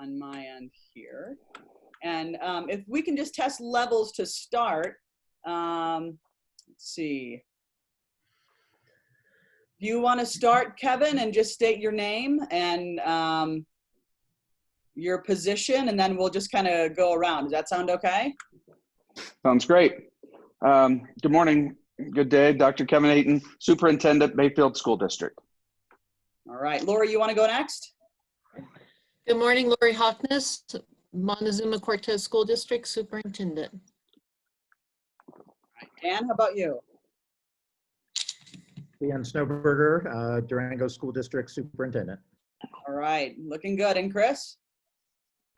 on my end here. And if we can just test levels to start. Let's see. Do you want to start, Kevin, and just state your name and your position, and then we'll just kind of go around. Does that sound okay? Sounds great. Good morning, good day. Dr. Kevin Aten, Superintendent, Bayfield School District. All right, Lori, you want to go next? Good morning, Lori Haukeness, Montezuma-Cortez School District Superintendent. All right, Dan, how about you? Dan Snowberger, Durango School District Superintendent. All right, looking good. And Chris?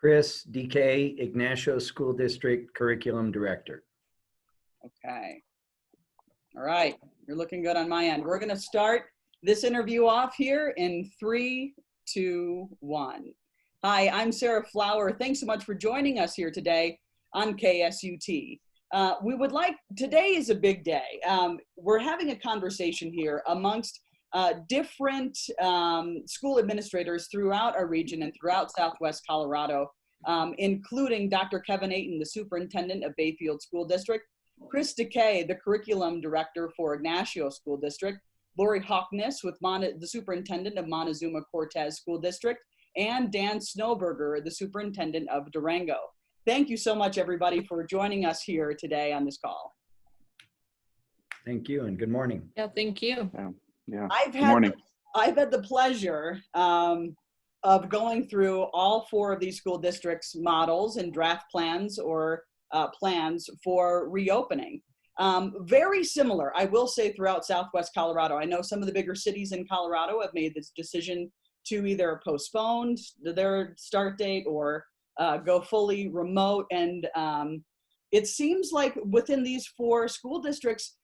Chris, deKay, Ignacio School District Curriculum Director. Okay. All right, you're looking good on my end. We're going to start this interview off here in 3, 2, 1. Hi, I'm Sarah Flower. Thanks so much for joining us here today on KSUT. We would like, today is a big day. We're having a conversation here amongst different school administrators throughout our region and throughout Southwest Colorado, including Dr. Kevin Aten, the superintendent of Bayfield School District, Chris deKay, the curriculum director for Ignacio School District, Lori Haukeness, the superintendent of Montezuma-Cortez School District, and Dan Snowberger, the superintendent of Durango. Thank you so much, everybody, for joining us here today on this call. Thank you and good morning. Yeah, thank you. Yeah. I've had the pleasure of going through all 4 of these school districts' models and draft plans or plans for reopening. Very similar, I will say, throughout Southwest Colorado. I know some of the bigger cities in Colorado have made this decision to either postpone their start date or go fully remote. And it seems like within these 4 school districts,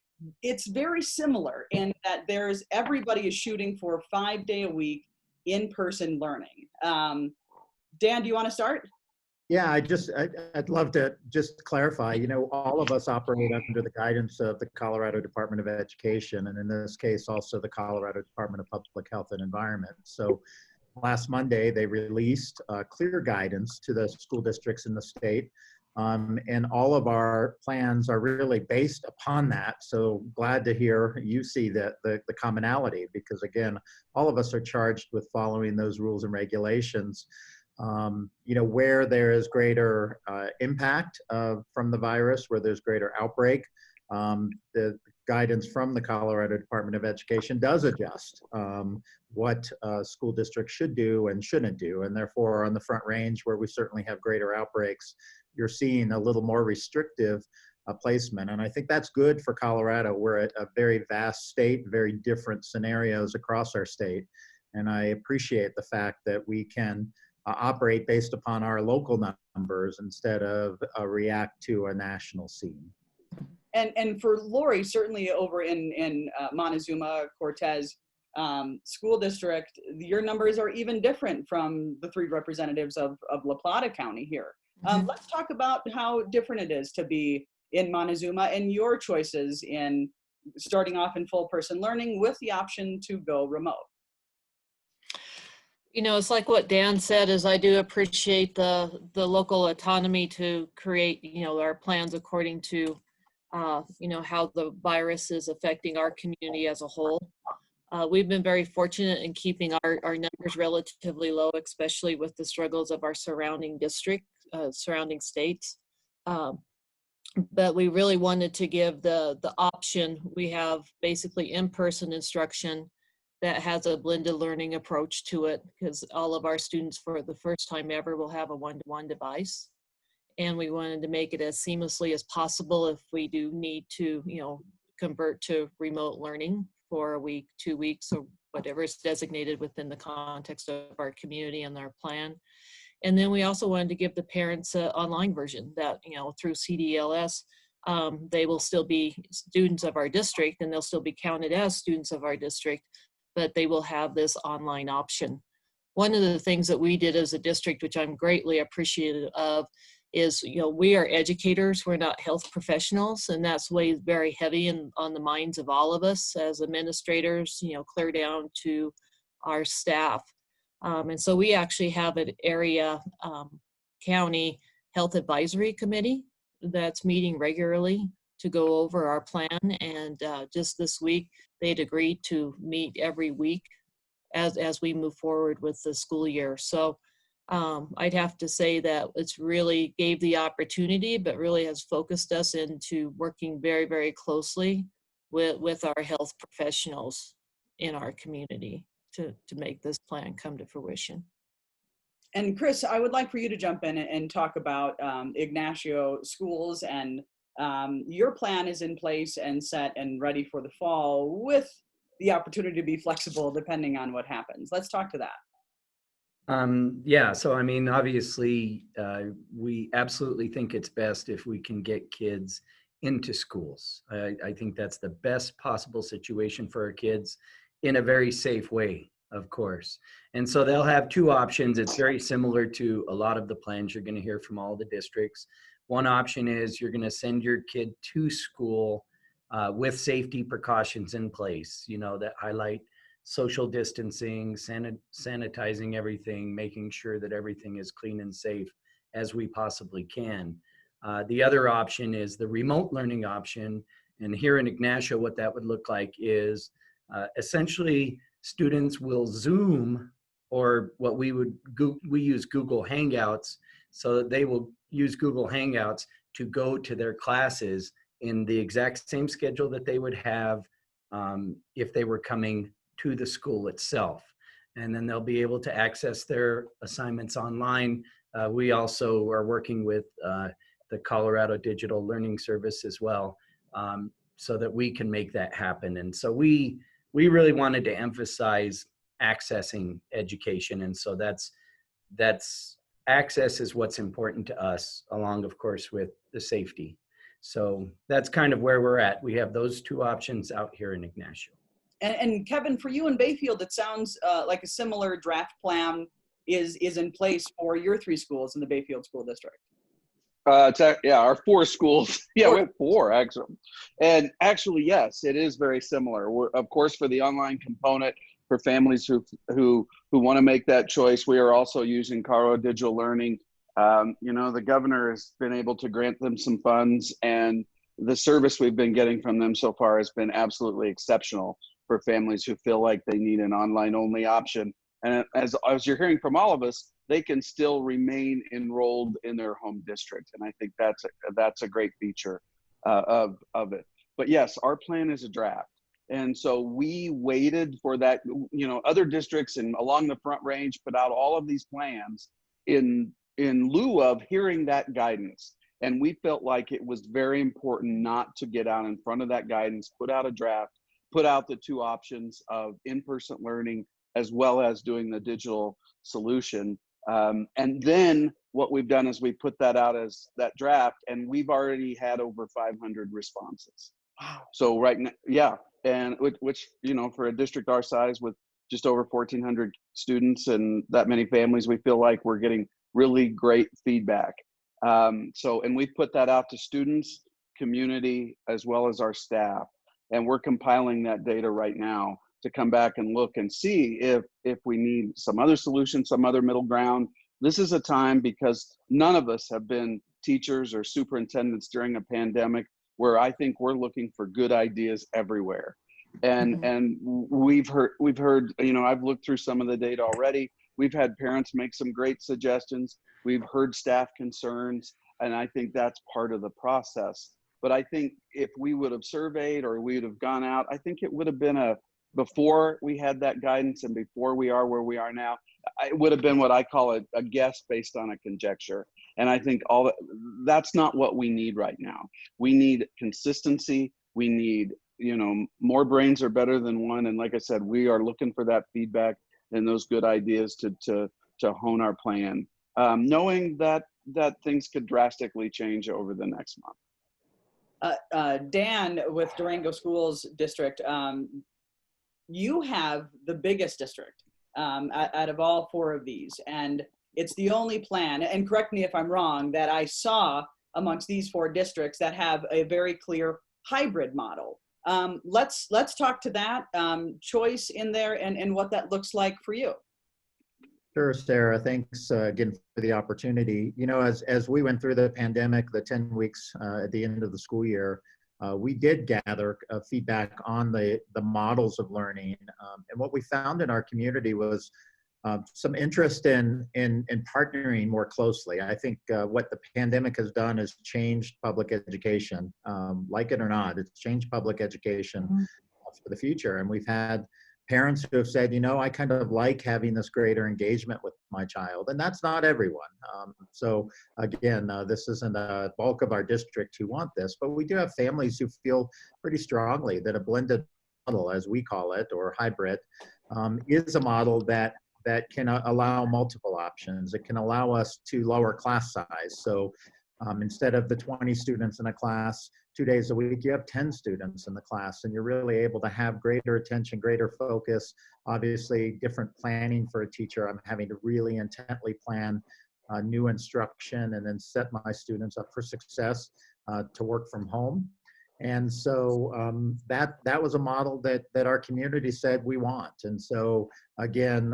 it's very similar in that everybody is shooting for 5-day-a-week in-person learning. Dan, do you want to start? Yeah, I'd love to just clarify, all of us operate under the guidance of the Colorado Department of Education, and in this case, also the Colorado Department of Public Health and Environment. So last Monday, they released clear guidance to the school districts in the state. And all of our plans are really based upon that. So glad to hear you see the commonality, because again, all of us are charged with following those rules and regulations. Where there is greater impact from the virus, where there's greater outbreak, the guidance from the Colorado Department of Education does adjust what school districts should do and shouldn't do. And therefore, on the Front Range, where we certainly have greater outbreaks, you're seeing a little more restrictive placement. And I think that's good for Colorado. We're at a very vast state, very different scenarios across our state. And I appreciate the fact that we can operate based upon our local numbers instead of react to a national scene. And for Lori, certainly over in Montezuma-Cortez School District, your numbers are even different from the 3 representatives of La Plata County here. Let's talk about how different it is to be in Montezuma and your choices in starting off in full person learning with the option to go remote. It's like what Dan said, is I do appreciate the local autonomy to create, our plans according to, how the virus is affecting our community as a whole. We've been very fortunate in keeping our numbers relatively low, especially with the struggles of our surrounding states. But we really wanted to give the option. We have basically in-person instruction that has a blended learning approach to it, because all of our students for the first time ever will have a one-to-one device. And we wanted to make it as seamlessly as possible if we do need to, convert to remote learning for a week, 2 weeks, or whatever is designated within the context of our community and our plan. And then we also wanted to give the parents an online version that, through CDLS, they will still be students of our district and they'll still be counted as students of our district, but they will have this online option. One of the things that we did as a district, which I'm greatly appreciative of, is, we are educators, we're not health professionals, and that's weighed very heavy on the minds of all of us as administrators, clear down to our staff. And so we actually have an area county health advisory committee that's meeting regularly to go over our plan. And just this week, they'd agreed to meet every week as we move forward with the school year. So I'd have to say that it's really gave the opportunity, but really has focused us into working very, very closely with our health professionals in our community to make this plan come to fruition. And Chris, I would like for you to jump in and talk about Ignacio Schools, and your plan is in place and set and ready for the fall with the opportunity to be flexible depending on what happens. Let's talk to that. Yeah, so I mean, obviously, we absolutely think it's best if we can get kids into schools. I think that's the best possible situation for our kids in a very safe way, of course. And so they'll have two options. It's very similar to a lot of the plans you're going to hear from all the districts. One option is you're going to send your kid to school with safety precautions in place, you know, that highlight social distancing, sanitizing everything, making sure that everything is clean and safe as we possibly can. The other option is the remote learning option. And here in Ignacio, what that would look like is essentially students will Zoom, or what we use Google Hangouts, so that they will use Google Hangouts to go to their classes in the exact same schedule that they would have if they were coming to the school itself. And then they'll be able to access their assignments online. We also are working with the Colorado Digital Learning Service as well, so that we can make that happen. And so we really wanted to emphasize accessing education. And so that's access is what's important to us, along, of course, with the safety. So that's kind of where we're at. We have those two options out here in Ignacio. And Kevin, for you in Bayfield, it sounds like a similar draft plan is in place for your 3 schools in the Bayfield School District. Yeah, our 4 schools. Yeah, we have 4 actually. And actually, yes, it is very similar. Of course, for the online component, for families who want to make that choice, we are also using Colorado Digital Learning. You know, the governor has been able to grant them some funds, and the service we've been getting from them so far has been absolutely exceptional for families who feel like they need an online only option. And as you're hearing from all of us, they can still remain enrolled in their home district. And I think that's a great feature of it. But yes, our plan is a draft. And so we waited for that. You know, other districts and along the Front Range put out all of these plans in lieu of hearing that guidance. And we felt like it was very important not to get out in front of that guidance, put out a draft, put out the 2 options of in-person learning as well as doing the digital solution. And then what we've done is we put that out as that draft, and we've already had over 500 responses. Wow. So right now, yeah, and which, you know, for a district our size with just over 1,400 students and that many families, we feel like we're getting really great feedback. And we've put that out to students, community, as well as our staff. And we're compiling that data right now to come back and look and see if we need some other solution, some other middle ground. This is a time, because none of us have been teachers or superintendents during a pandemic, where I think we're looking for good ideas everywhere. And we've heard, you know, I've looked through some of the data already. We've had parents make some great suggestions. We've heard staff concerns, and I think that's part of the process. But I think if we would have surveyed or we would have gone out, I think it would have been before we had that guidance and before we are where we are now, it would have been what I call a guess based on a conjecture. And I think that's not what we need right now. We need consistency. We need, you know, more brains are better than one. And like I said, we are looking for that feedback and those good ideas to hone our plan, knowing that things could drastically change over the next month. Dan with Durango Schools District, you have the biggest district out of all 4 of these, and it's the only plan, and correct me if I'm wrong, that I saw amongst these 4 districts that have a very clear hybrid model. Let's talk to that choice in there and what that looks like for you. Sure, Sarah. Thanks again for the opportunity. You know, as we went through the pandemic, the 10 weeks at the end of the school year, we did gather feedback on the models of learning. And what we found in our community was some interest in partnering more closely. I think what the pandemic has done is changed public education. Like it or not, it's changed public education for the future. And we've had parents who have said, you know, I kind of like having this greater engagement with my child. And that's not everyone. So again, this isn't a bulk of our district who want this, but we do have families who feel pretty strongly that a blended model, as we call it, or hybrid, is a model that can allow multiple options. It can allow us to lower class size. So instead of the 20 students in a class 2 days a week, you have 10 students in the class, and you're really able to have greater attention, greater focus. Obviously, different planning for a teacher. I'm having to really intently plan new instruction and then set my students up for success to work from home. And so that was a model that our community said we want. And so again,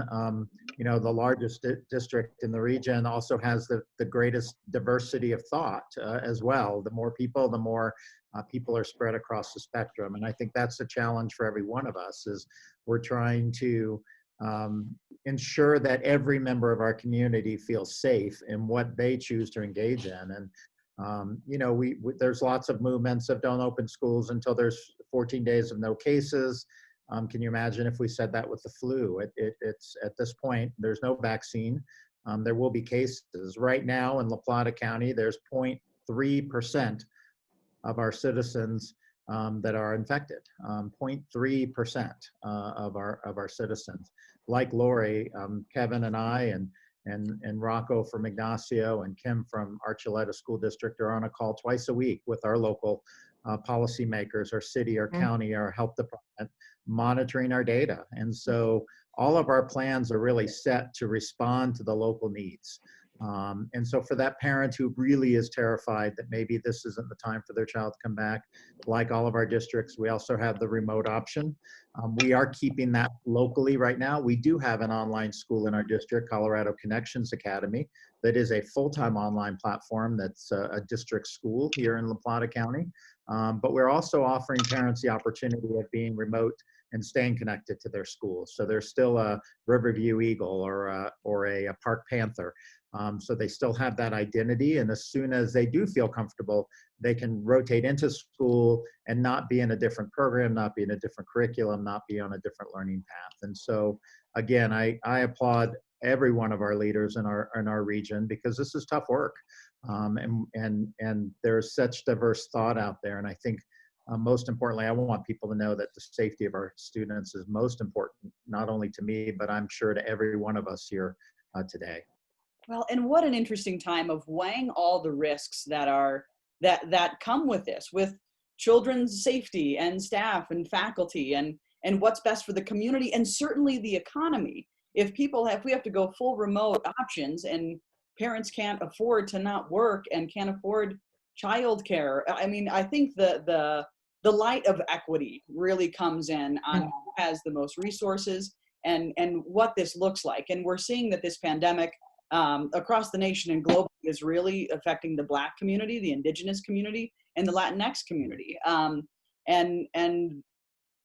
you know, the largest district in the region also has the greatest diversity of thought as well. The more people, the more people are spread across the spectrum. And I think that's a challenge for every one of us, is we're trying to ensure that every member of our community feels safe in what they choose to engage in. And you know, there's lots of movements of don't open schools until there's 14 days of no cases. Can you imagine if we said that with the flu? It's at this point, there's no vaccine. There will be cases. Right now in La Plata County, there's 0.3% of our citizens that are infected. 0.3% of our citizens. Like Lori, Kevin and I and Rocco from Ignacio and Kim from Archuleta School District are on a call twice a week with our local policymakers, our city, our county, our health department, monitoring our data. And so all of our plans are really set to respond to the local needs. And so for that parent who really is terrified that maybe this isn't the time for their child to come back, like all of our districts, we also have the remote option. We are keeping that locally right now. We do have an online school in our district, Colorado Connections Academy, that is a full-time online platform that's a district school here in La Plata County. But we're also offering parents the opportunity of being remote and staying connected to their schools. So there's still a Riverview Eagle or a Park Panther. So they still have that identity, and as soon as they do feel comfortable, they can rotate into school and not be in a different program, not be in a different curriculum, not be on a different learning path. And so again, I applaud every one of our leaders in our region, because this is tough work. And there's such diverse thought out there. And I think most importantly, I want people to know that the safety of our students is most important, not only to me, but I'm sure to every one of us here today. Well, and what an interesting time of weighing all the risks that come with this, with children's safety and staff and faculty, and what's best for the community and certainly the economy. If we have to go full remote options and parents can't afford to not work and can't afford childcare, I mean, I think the light of equity really comes in on who has the most resources and what this looks like. And we're seeing that this pandemic across the nation and globally is really affecting the Black community, the Indigenous community, and the Latinx community, and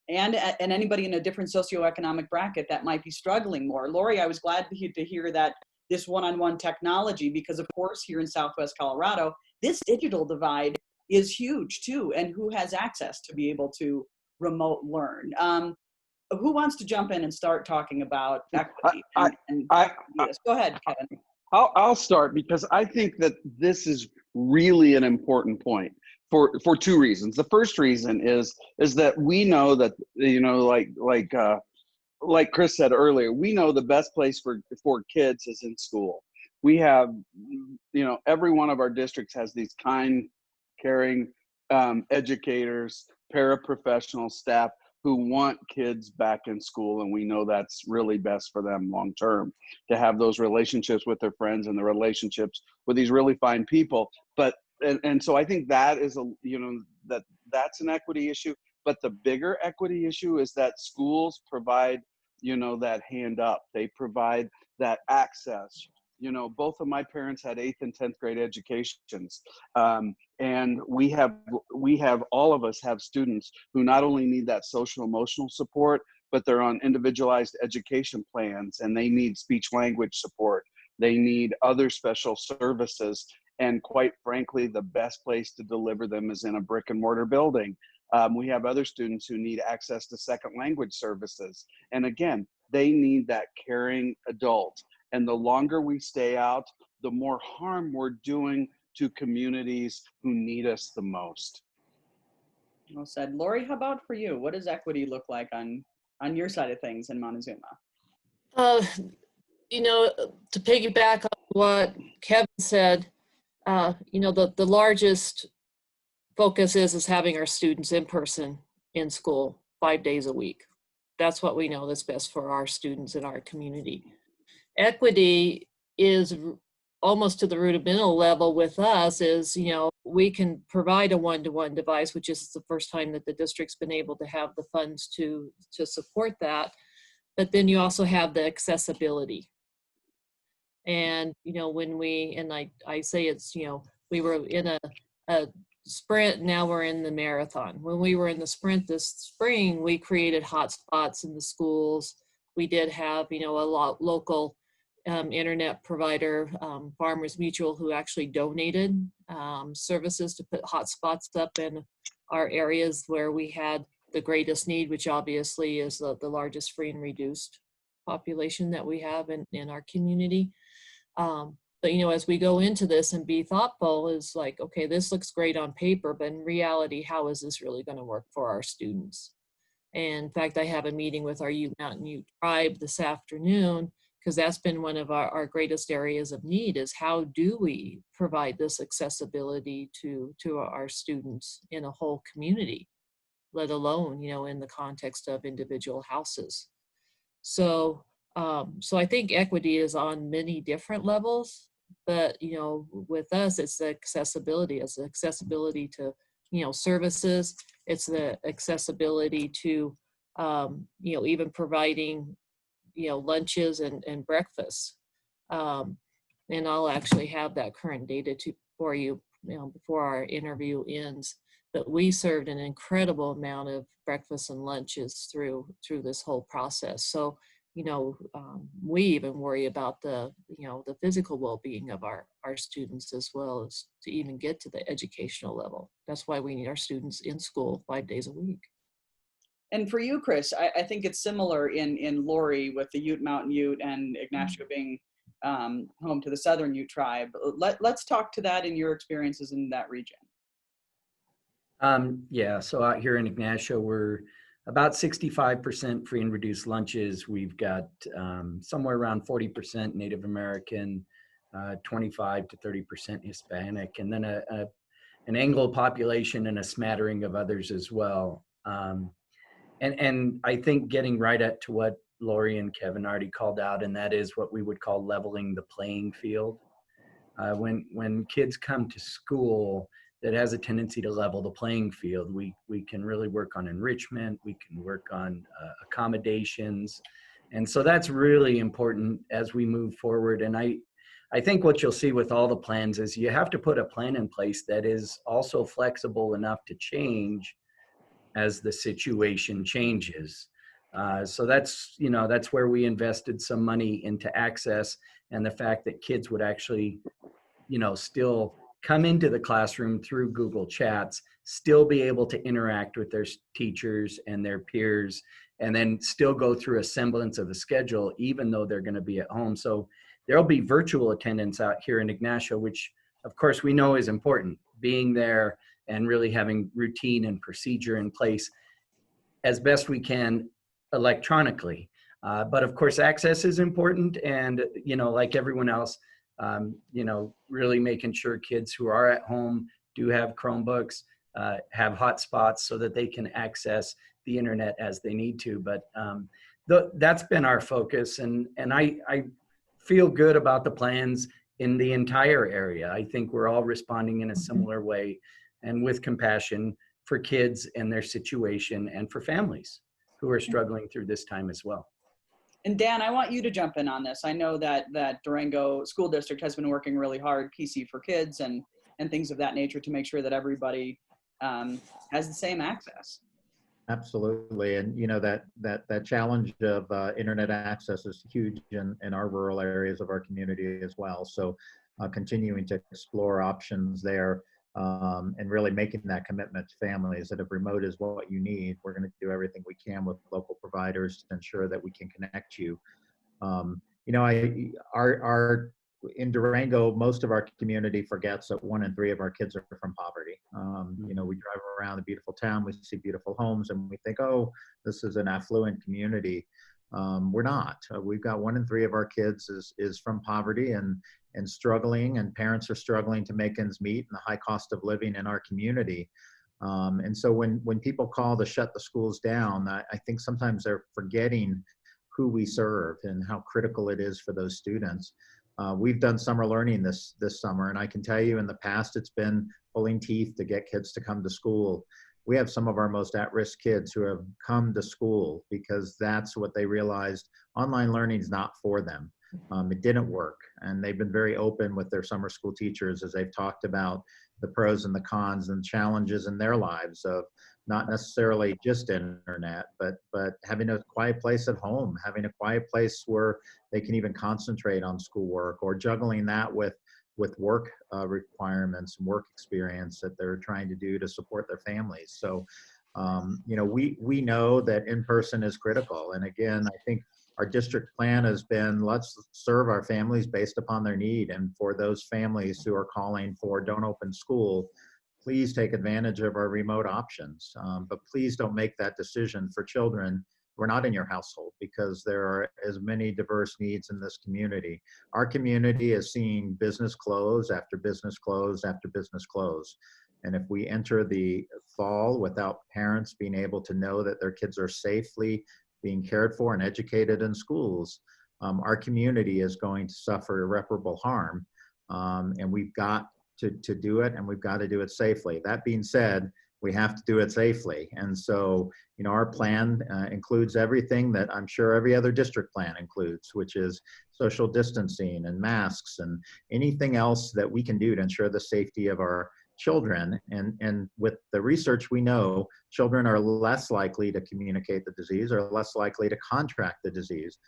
anybody in a different socioeconomic bracket that might be struggling more. Lori, I was glad to hear that this one-on-one technology, because of course here in Southwest Colorado, this digital divide is huge too, and who has access to be able to remote learn. Who wants to jump in and start talking about equity? Go ahead, Kevin. I'll start, because I think that this is really an important point for two reasons. The first reason is that we know that, you know, like Chris said earlier, we know the best place for kids is in school. We have, you know, every one of our districts has these kind, caring educators, paraprofessional staff who want kids back in school, and we know that's really best for them long term, to have those relationships with their friends and the relationships with these really fine people. But and so I think that is that's an equity issue. But the bigger equity issue is that schools provide, you know, that hand up. They provide that access. You know, both of my parents had 8th and 10th grade educations. And we have all of us have students who not only need that social emotional support, but they're on individualized education plans and they need speech language support. They need other special services. And quite frankly, the best place to deliver them is in a brick and mortar building. We have other students who need access to second language services. And again, they need that caring adult. And the longer we stay out, the more harm we're doing to communities who need us the most. Well said. Lori, how about for you? What does equity look like on your side of things in Montezuma? You know, to piggyback on what Kevin said, you know, the largest focus is having our students in person in school 5 days a week. That's what we know that's best for our students in our community. Equity is almost to the rudimental level with us is, you know, we can provide a one-to-one device, which is the first time that the district's been able to have the funds to support that. But then you also have the accessibility. And, you know, when I say it's, you know, we were in a sprint, now we're in the marathon. When we were in the sprint this spring, we created hotspots in the schools. We did have, you know, a local internet provider, Farmers Mutual, who actually donated services to put hotspots up in our areas where we had the greatest need, which obviously is the largest free and reduced population that we have in our community. But, you know, as we go into this and be thoughtful is like, okay, this looks great on paper, but in reality, how is this really going to work for our students? And in fact, I have a meeting with our Ute Mountain Ute tribe this afternoon, because that's been one of our greatest areas of need is how do we provide this accessibility to our students in a whole community, let alone, you know, in the context of individual houses. So I think equity is on many different levels, but, you know, with us, it's the accessibility. It's the accessibility to, you know, services. It's the accessibility to, you know, even providing, you know, lunches and breakfast. And I'll actually have that current data for you, you know, before our interview ends. But we served an incredible amount of breakfast and lunches through this whole process. So, you know, we even worry about the, you know, the physical well-being of our students as well as to even get to the educational level. That's why we need our students in school 5 days a week. And for you, Chris, I think it's similar in Lori with the Ute Mountain Ute and Ignacio being home to the Southern Ute tribe. Let's talk to that in your experiences in that region. Yeah, so out here in Ignacio, we're about 65% free and reduced lunches. We've got somewhere around 40% Native American, 25 to 30% Hispanic, and then an Anglo population and a smattering of others as well. And I think getting right at to what Lori and Kevin already called out, and that is what we would call leveling the playing field. When kids come to school, that has a tendency to level the playing field. We can really work on enrichment. We can work on accommodations. And so that's really important as we move forward. And I think what you'll see with all the plans is you have to put a plan in place that is also flexible enough to change as the situation changes. So that's, you know, that's where we invested some money into access and the fact that kids would actually, you know, still come into the classroom through Google Chats, still be able to interact with their teachers and their peers, and then still go through a semblance of a schedule, even though they're going to be at home. So there'll be virtual attendance out here in Ignacio, which of course we know is important, being there and really having routine and procedure in place as best we can electronically. But of course, access is important. And, you know, like everyone else, you know, really making sure kids who are at home do have Chromebooks, have hotspots so that they can access the internet as they need to. But that's been our focus. And I feel good about the plans in the entire area. I think we're all responding in a similar way and with compassion for kids and their situation and for families who are struggling through this time as well. And Dan, I want you to jump in on this. I know that Durango School District has been working really hard, PC for Kids and things of that nature, to make sure that everybody has the same access. Absolutely. And you know, that challenge of internet access is huge in our rural areas of our community as well. So continuing to explore options there, and really making that commitment to families that if remote is what you need, we're going to do everything we can with local providers to ensure that we can connect you. You know, in Durango, most of our community forgets that 1 in 3 of our kids are from poverty. You know, we drive around a beautiful town, we see beautiful homes, and we think, oh, this is an affluent community. We're not. We've got 1 in 3 of our kids is from poverty and struggling, and parents are struggling to make ends meet, and the high cost of living in our community. And so when people call to shut the schools down, I think sometimes they're forgetting who we serve and how critical it is for those students. We've done summer learning this summer, and I can tell you in the past it's been pulling teeth to get kids to come to school. We have some of our most at-risk kids who have come to school because that's what they realized online learning is not for them. It didn't work, and they've been very open with their summer school teachers as they've talked about the pros and the cons and challenges in their lives of not necessarily just internet, but having a quiet place at home, having a quiet place where they can even concentrate on schoolwork, or juggling that with work requirements and work experience that they're trying to do to support their families. So, you know, we know that in-person is critical. And again, I think our district plan has been, let's serve our families based upon their need. And for those families who are calling for don't open school, please take advantage of our remote options. But please don't make that decision for children who are not in your household, because there are as many diverse needs in this community. Our community is seeing business close after business close after business close. And if we enter the fall without parents being able to know that their kids are safely being cared for and educated in schools, our community is going to suffer irreparable harm. And we've got to do it, and we've got to do it safely. That being said, we have to do it safely. And so, you know, our plan includes everything that I'm sure every other district plan includes, which is social distancing and masks and anything else that we can do to ensure the safety of our children. And with the research, we know children are less likely to communicate the disease, or less likely to contract the disease.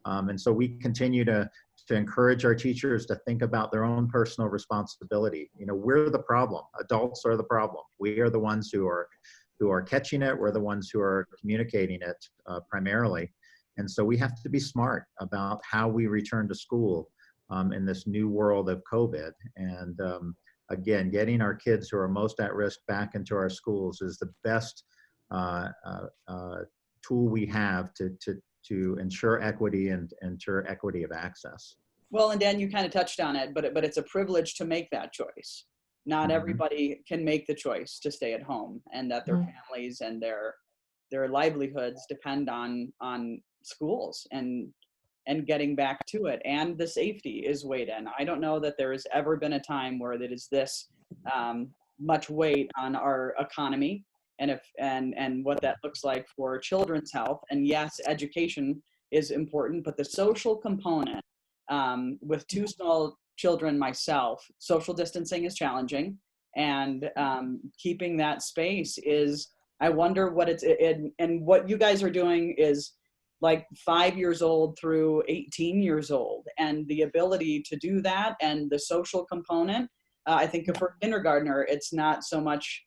And so we continue to encourage our teachers to think about their own personal responsibility. You know, we're the problem. Adults are the problem. We are the ones who are catching it. We're the ones who are communicating it primarily. And so we have to be smart about how we return to school in this new world of COVID. And again, getting our kids who are most at risk back into our schools is the best tool we have to ensure equity and ensure equity of access. Well, and Dan, you kind of touched on it, but it's a privilege to make that choice. Not everybody can make the choice to stay at home, and that their families and their livelihoods depend on schools and getting back to it. And the safety is weighed in. I don't know that there has ever been a time where it is this much weight on our economy, and what that looks like for children's health. And yes, education is important, but the social component, with 2 small children myself, social distancing is challenging, and keeping that space is, I wonder what and what you guys are doing is like 5 years old through 18 years old, and the ability to do that, and the social component. I think for a kindergartner, it's not so much,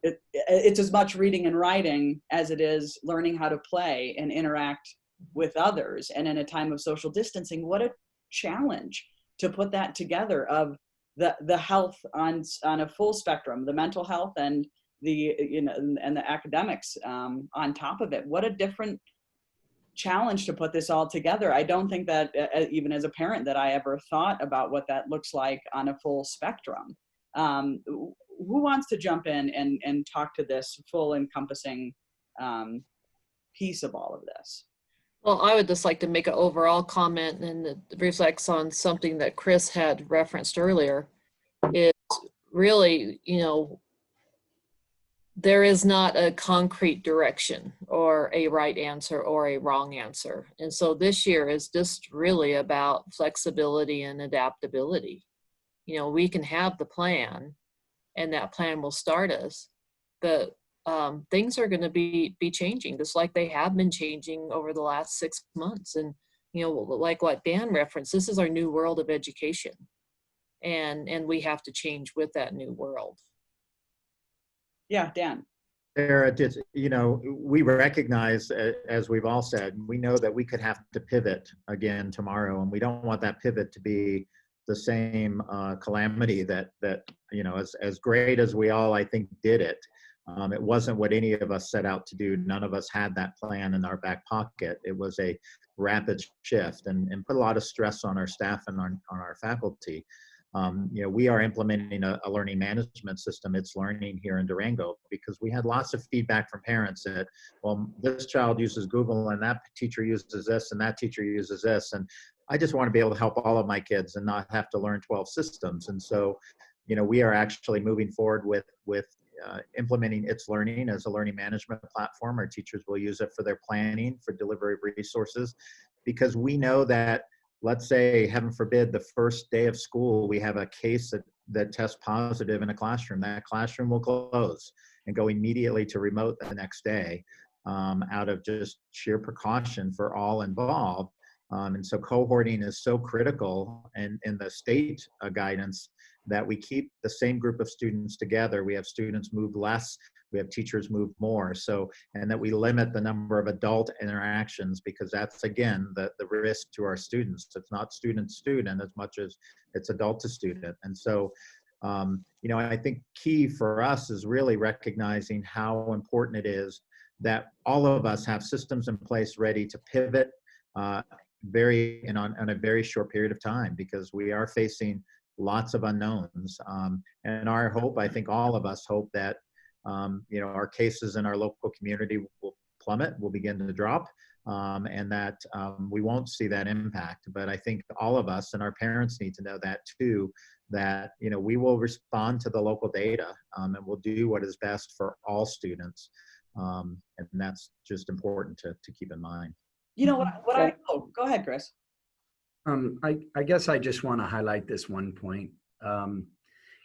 it's as much reading and writing as it is learning how to play and interact with others. And in a time of social distancing, what a challenge to put that together, of the health on a full spectrum, the mental health and the, you know, and the academics on top of it. What a different challenge to put this all together. I don't think that even as a parent that I ever thought about what that looks like on a full spectrum. Who wants to jump in and talk to this full encompassing piece of all of this? Well, I would just like to make an overall comment, and it reflects on something that Chris had referenced earlier. Is really, you know, there is not a concrete direction or a right answer or a wrong answer. And so this year is just really about flexibility and adaptability. You know, we can have the plan and that plan will start us, but things are going to be changing just like they have been changing over the last 6 months. And, you know, like what Dan referenced, this is our new world of education. And we have to change with that new world. Yeah, Dan. Sarah, just, you know, we recognize, as we've all said, we know that we could have to pivot again tomorrow, and we don't want that pivot to be the same calamity that you know, as great as we all, I think, did it. It wasn't what any of us set out to do. None of us had that plan in our back pocket. It was a rapid shift and put a lot of stress on our staff and on our faculty. You know, we are implementing a learning management system, It's Learning, here in Durango, because we had lots of feedback from parents that, well, this child uses Google and that teacher uses this and that teacher uses this. And I just want to be able to help all of my kids and not have to learn 12 systems. And so, you know, we are actually moving forward with implementing It's Learning as a learning management platform. Our teachers will use it for their planning, for delivery of resources, because we know that, let's say, heaven forbid, the first day of school, we have a case that tests positive in a classroom. That classroom will close and go immediately to remote the next day, out of just sheer precaution for all involved. And so cohorting is so critical, and in the state guidance, that we keep the same group of students together. We have students move less, we have teachers move more. So, and that we limit the number of adult interactions, because that's, again, the risk to our students. It's not student as much as it's adult to student. And so, you know, I think key for us is really recognizing how important it is that all of us have systems in place ready to pivot on a very short period of time, because we are facing lots of unknowns. And our hope, I think all of us hope that, you know, our cases in our local community will plummet, will begin to drop, and that we won't see that impact. But I think all of us and our parents need to know that too, that, you know, we will respond to the local data, and we'll do what is best for all students. And that's just important to keep in mind. You know oh, go ahead, Chris. I guess I just want to highlight this one point.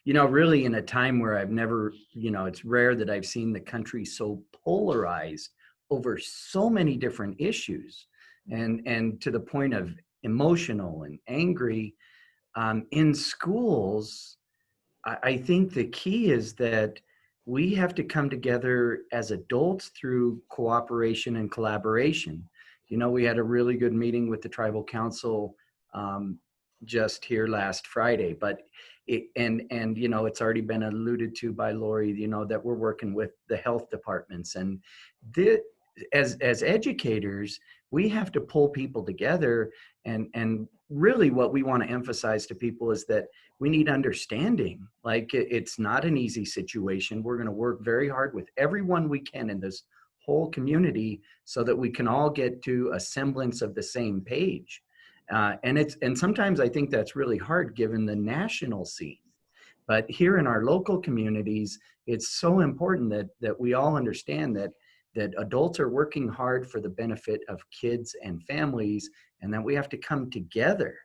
You know, really in a time where I've never, you know, it's rare that I've seen the country so polarized over so many different issues, and to the point of emotional and angry. In schools, I think the key is that we have to come together as adults through cooperation and collaboration. You know, we had a really good meeting with the Tribal Council just here last Friday, but and you know, it's already been alluded to by Lori, you know, that we're working with the health departments, and as educators, we have to pull people together, and really what we want to emphasize to people is that we need understanding. Like, it's not an easy situation. We're going to work very hard with everyone we can in this whole community so that we can all get to a semblance of the same page. And sometimes I think that's really hard given the national scene. But here in our local communities, it's so important that we all understand that adults are working hard for the benefit of kids and families, and that we have to come together.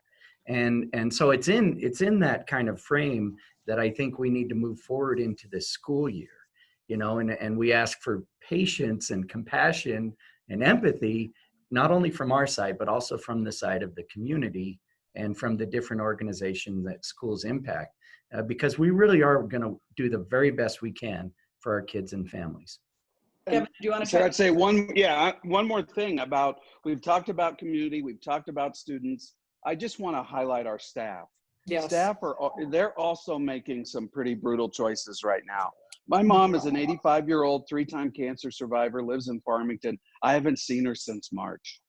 And so it's in that kind of frame that I think we need to move forward into the school year, you know, and we ask for patience and compassion and empathy, not only from our side, but also from the side of the community and from the different organizations that schools impact, because we really are going to do the very best we can for our kids and families. Kevin, do you want to? So I'd say one more thing about, we've talked about community, we've talked about students. I just want to highlight our staff. Yes. Staff they're also making some pretty brutal choices right now. My mom is an 85-year-old, 3-time cancer survivor, lives in Farmington. I haven't seen her since March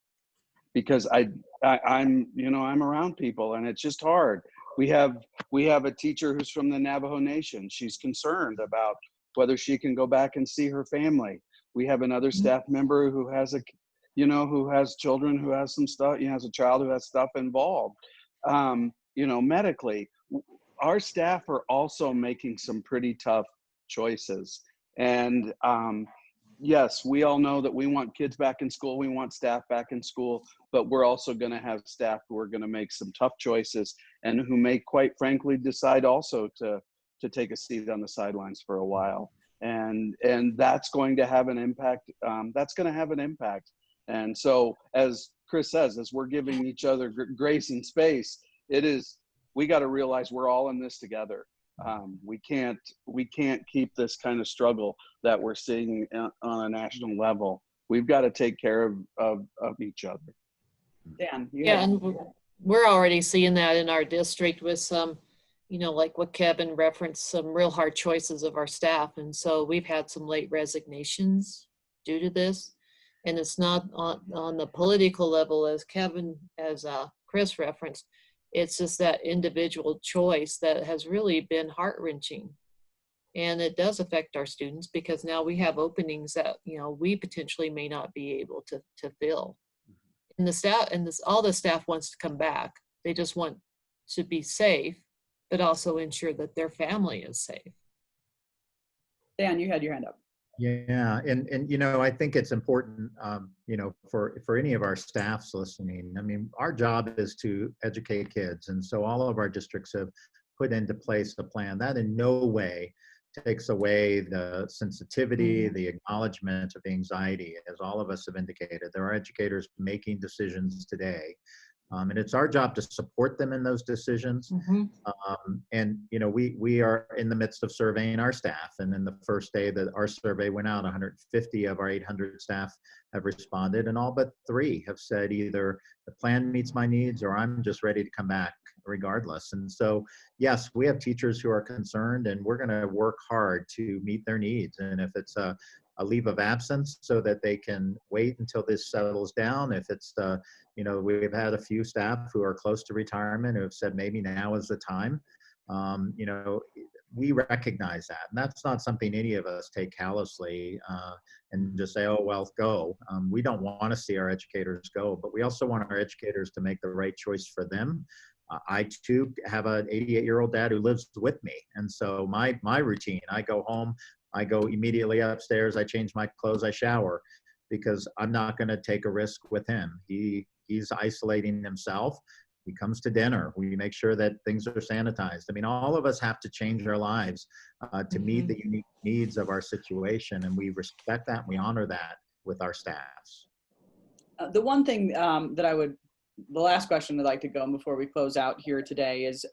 because I'm around people, and it's just hard. We have a teacher who's from the Navajo Nation. She's concerned about whether she can go back and see her family. We have another staff member who has who has children, who has some stuff, has a child who has stuff involved. Medically, our staff are also making some pretty tough choices. And yes, we all know that we want kids back in school, we want staff back in school, but we're also going to have staff who are going to make some tough choices and who may, quite frankly, decide also to take a seat on the sidelines for a while. And that's going to have an impact. And so, as Chris says, as we're giving each other grace and space, we got to realize we're all in this together. We can't keep this kind of struggle that we're seeing on a national level. We've got to take care of each other. Dan, Yeah, and we're already seeing that in our district with some, like what Kevin referenced, some real hard choices of our staff. And so we've had some late resignations due to this. And it's not on the political level as Chris referenced. It's just that individual choice that has really been heart-wrenching. And it does affect our students because now we have openings that, we potentially may not be able to fill. And the staff all the staff wants to come back. They just want to be safe, but also ensure that their family is safe. Dan, you had your hand up. Yeah, and I think it's important, for any of our staffs listening. I mean, our job is to educate kids, and so all of our districts have put into place a plan that in no way takes away the sensitivity, the acknowledgement of the anxiety, as all of us have indicated. There are educators making decisions today. And it's our job to support them in those decisions. And we are in the midst of surveying our staff. And then the first day that our survey went out, 150 of our 800 staff have responded, and all but 3 have said either the plan meets my needs or I'm just ready to come back regardless. And so, yes, we have teachers who are concerned, and we're going to work hard to meet their needs. And if it's a leave of absence so that they can wait until this settles down. If it's, we've had a few staff who are close to retirement who have said maybe now is the time. We recognize that. And that's not something any of us take callously and just say, oh, well, go. We don't want to see our educators go, but we also want our educators to make the right choice for them. I too have an 88-year-old dad who lives with me. And so my routine, I go home, I go immediately upstairs, I change my clothes, I shower, because I'm not going to take a risk with him. He's isolating himself. He comes to dinner. We make sure that things are sanitized. I mean, all of us have to change our lives to meet the unique needs of our situation, and we respect that and we honor that with our staffs. The one thing the last question I'd like to go before we close out here today is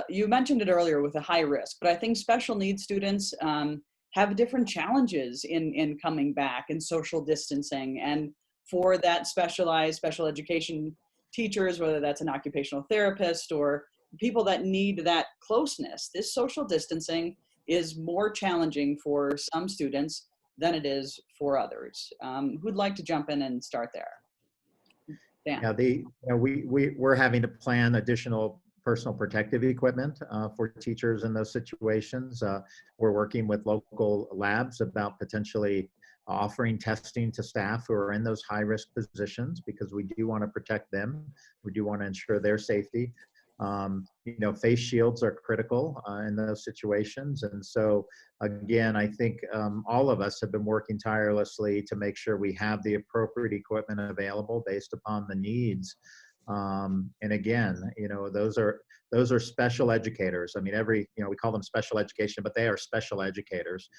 you mentioned it earlier with a high risk, but I think special needs students have different challenges in coming back and social distancing. And for that special education teachers, whether that's an occupational therapist or people that need that closeness, this social distancing is more challenging for some students than it is for others. Who'd like to jump in and start there? Dan. Yeah, we're having to plan additional personal protective equipment for teachers in those situations. We're working with local labs about potentially offering testing to staff who are in those high-risk positions, because we do want to protect them. We do want to ensure their safety. Face shields are critical in those situations. And so, again, I think all of us have been working tirelessly to make sure we have the appropriate equipment available based upon the needs. And again, those are special educators. I mean, we call them special education, but they are special educators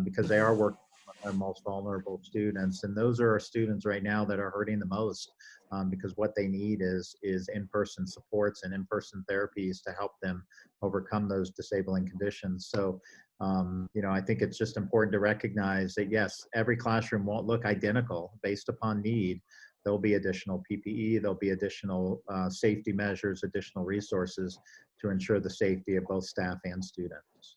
because they are working with our most vulnerable students. And those are our students right now that are hurting the most because what they need is in-person supports and in-person therapies to help them overcome those disabling conditions. So, I think it's just important to recognize that, yes, every classroom won't look identical based upon need. There'll be additional PPE, there'll be additional safety measures, additional resources to ensure the safety of both staff and students.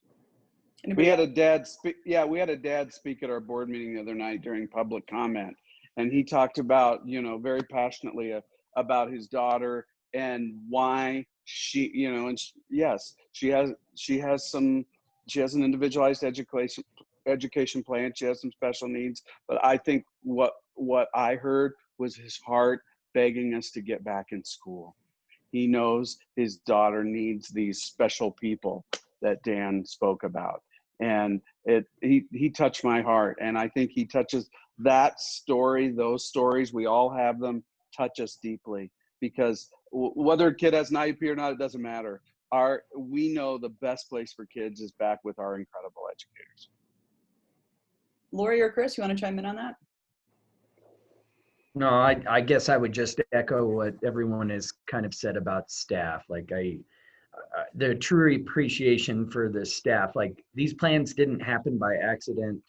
We had a dad speak at our board meeting the other night during public comment, and he talked about, very passionately about his daughter and why she, and yes, she has an individualized education plan. She has some special needs, but I think what I heard was his heart begging us to get back in school. He knows his daughter needs these special people that Dan spoke about. And he touched my heart, and I think he touches that story. Those stories, we all have them, touch us deeply, because whether a kid has an IEP or not, it doesn't matter. We know the best place for kids is back with our incredible educators. Lori or Chris, you want to chime in on that? No, I guess I would just echo what everyone has kind of said about staff. Like the true appreciation for the staff. Like, these plans didn't happen by accident.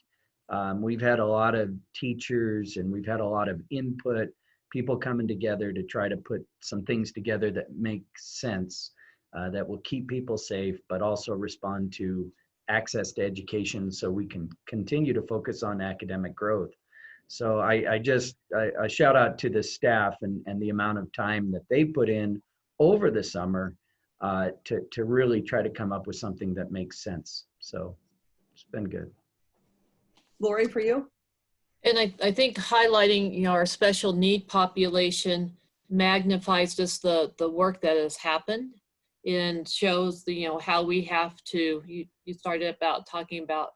We've had a lot of teachers and we've had a lot of input, people coming together to try to put some things together that make sense, that will keep people safe, but also respond to access to education so we can continue to focus on academic growth. So I shout out to the staff and the amount of time that they put in over the summer to really try to come up with something that makes sense. So it's been good. Lori, for you? And I think highlighting, our special need population magnifies just the work that has happened and shows how we have to, you started about talking about,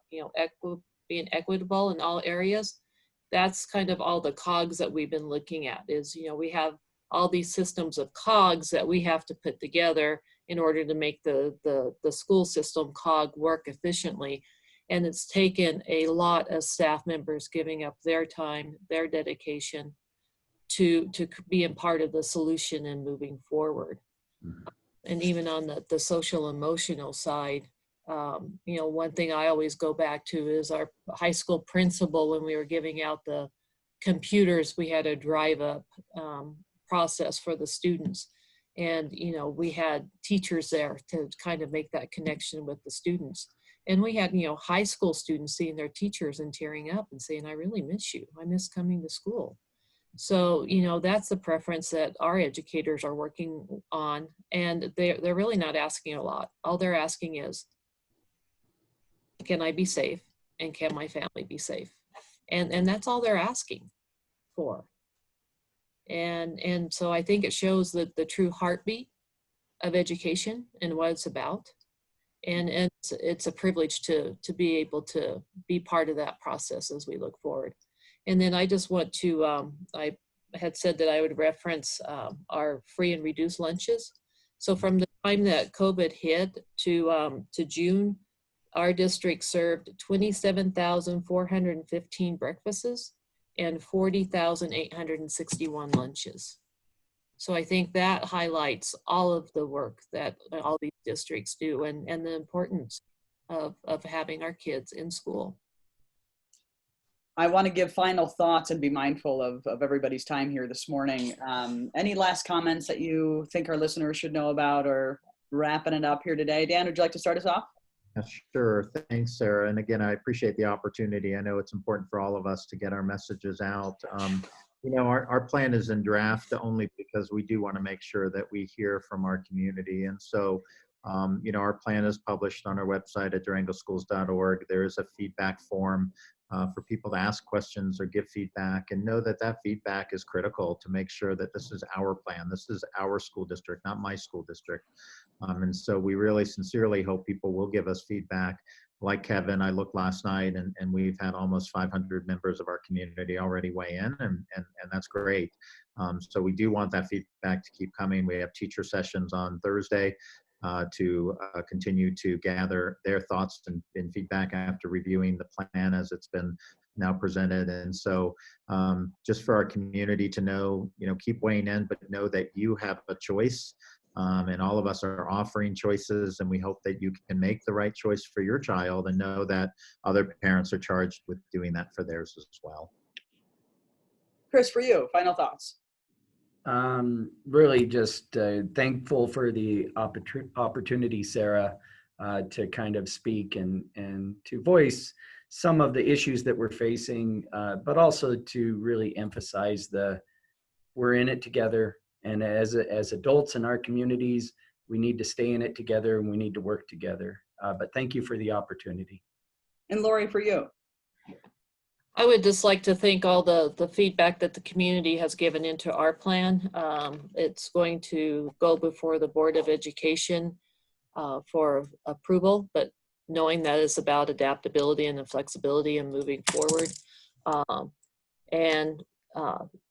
being equitable in all areas. That's kind of all the cogs that we've been looking at is, we have all these systems of cogs that we have to put together in order to make the school system cog work efficiently. And it's taken a lot of staff members giving up their time, their dedication to being part of the solution and moving forward. And even on the social emotional side, one thing I always go back to is our high school principal. When we were giving out the computers, we had a drive-up process for the students. And, we had teachers there to kind of make that connection with the students. And we had, high school students seeing their teachers and tearing up and saying, I really miss you. I miss coming to school. So, that's the preference that our educators are working on. And they're really not asking a lot. All they're asking is, can I be safe? And can my family be safe? And that's all they're asking for. And so I think it shows that the true heartbeat of education and what it's about. And it's a privilege to be able to be part of that process as we look forward. And then I just want to, I had said that I would reference our free and reduced lunches. So from the time that COVID hit to June, our district served 27,415 breakfasts and 40,861 lunches. So I think that highlights all of the work that all these districts do and the importance of having our kids in school. I want to give final thoughts and be mindful of everybody's time here this morning. Any last comments that you think our listeners should know about, or wrapping it up here today? Dan, would you like to start us off? Yeah, sure. Thanks, Sarah. And again, I appreciate the opportunity. I know it's important for all of us to get our messages out. Our plan is in draft only because we do want to make sure that we hear from our community. And so, our plan is published on our website at durangoschools.org. There is a feedback form for people to ask questions or give feedback, and know that that feedback is critical to make sure that this is our plan. This is our school district, not my school district. And so we really sincerely hope people will give us feedback. Like Kevin, I looked last night and we've had almost 500 members of our community already weigh in, and that's great. So we do want that feedback to keep coming. We have teacher sessions on Thursday to continue to gather their thoughts and feedback after reviewing the plan as it's been now presented. And so just for our community to know, keep weighing in, but know that you have a choice. And all of us are offering choices, and we hope that you can make the right choice for your child and know that other parents are charged with doing that for theirs as well. Chris, for you, final thoughts. Really just thankful for the opportunity, Sarah, to kind of speak and to voice some of the issues that we're facing, but also to really emphasize we're in it together. And as adults in our communities, we need to stay in it together and we need to work together. But thank you for the opportunity. And Lori, for you. I would just like to thank all the feedback that the community has given into our plan. It's going to go before the Board of Education for approval, but knowing that it's about adaptability and the flexibility and moving forward. And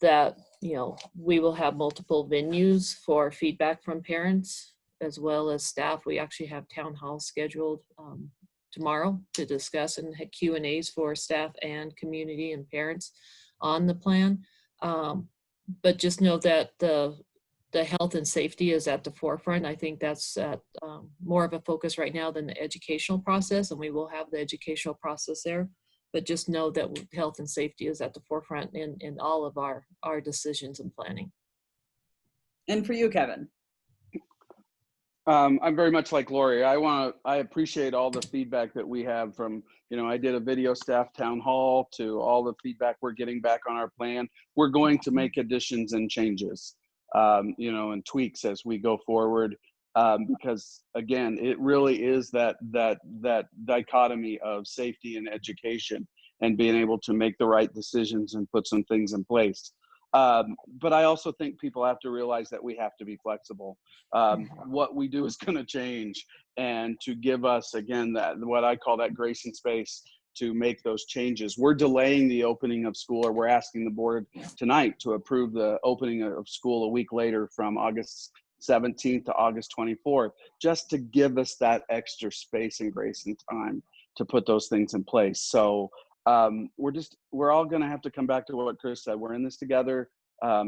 that, you know, we will have multiple venues for feedback from parents as well as staff. We actually have town halls scheduled tomorrow to discuss and have Q&As for staff and community and parents on the plan. But just know that the health and safety is at the forefront. I think that's more of a focus right now than the educational process, and we will have the educational process there. But just know that health and safety is at the forefront in all of our decisions and planning. And for you, Kevin? I'm very much like Lori. I appreciate all the feedback that we have from, you know, I did a video staff town hall to all the feedback we're getting back on our plan. We're going to make additions and changes, you know, and tweaks as we go forward. Because again, it really is that dichotomy of safety and education and being able to make the right decisions and put some things in place. But I also think people have to realize that we have to be flexible. What we do is going to change, and to give us, again, that what I call that grace and space to make those changes. We're delaying the opening of school, or we're asking the board tonight to approve the opening of school a week later from August 17th to August 24th, just to give us that extra space and grace and time to put those things in place. So we're all going to have to come back to what Chris said. We're in this together.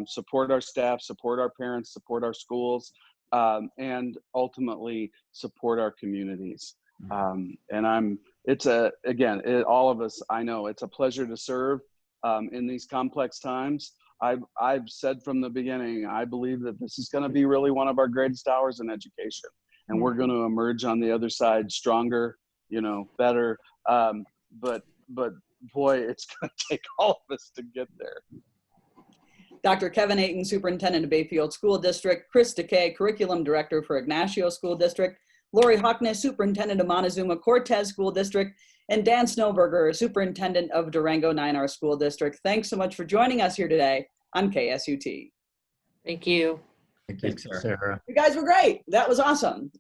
Support our staff, support our parents, support our schools, and ultimately support our communities. And all of us, I know it's a pleasure to serve in these complex times. I've said from the beginning, I believe that this is going to be really one of our greatest hours in education, and we're going to emerge on the other side stronger, you know, better. But boy, it's going to take all of us to get there. Dr. Kevin Aten, Superintendent of Bayfield School District, Chris deKay, Curriculum Director for Ignacio School District, Lori Haukeness, Superintendent of Montezuma-Cortez School District, and Dan Snowberger, Superintendent of Durango 9R School District. Thanks so much for joining us here today on KSUT. Thank you. Thank you, Sarah. You guys were great. That was awesome.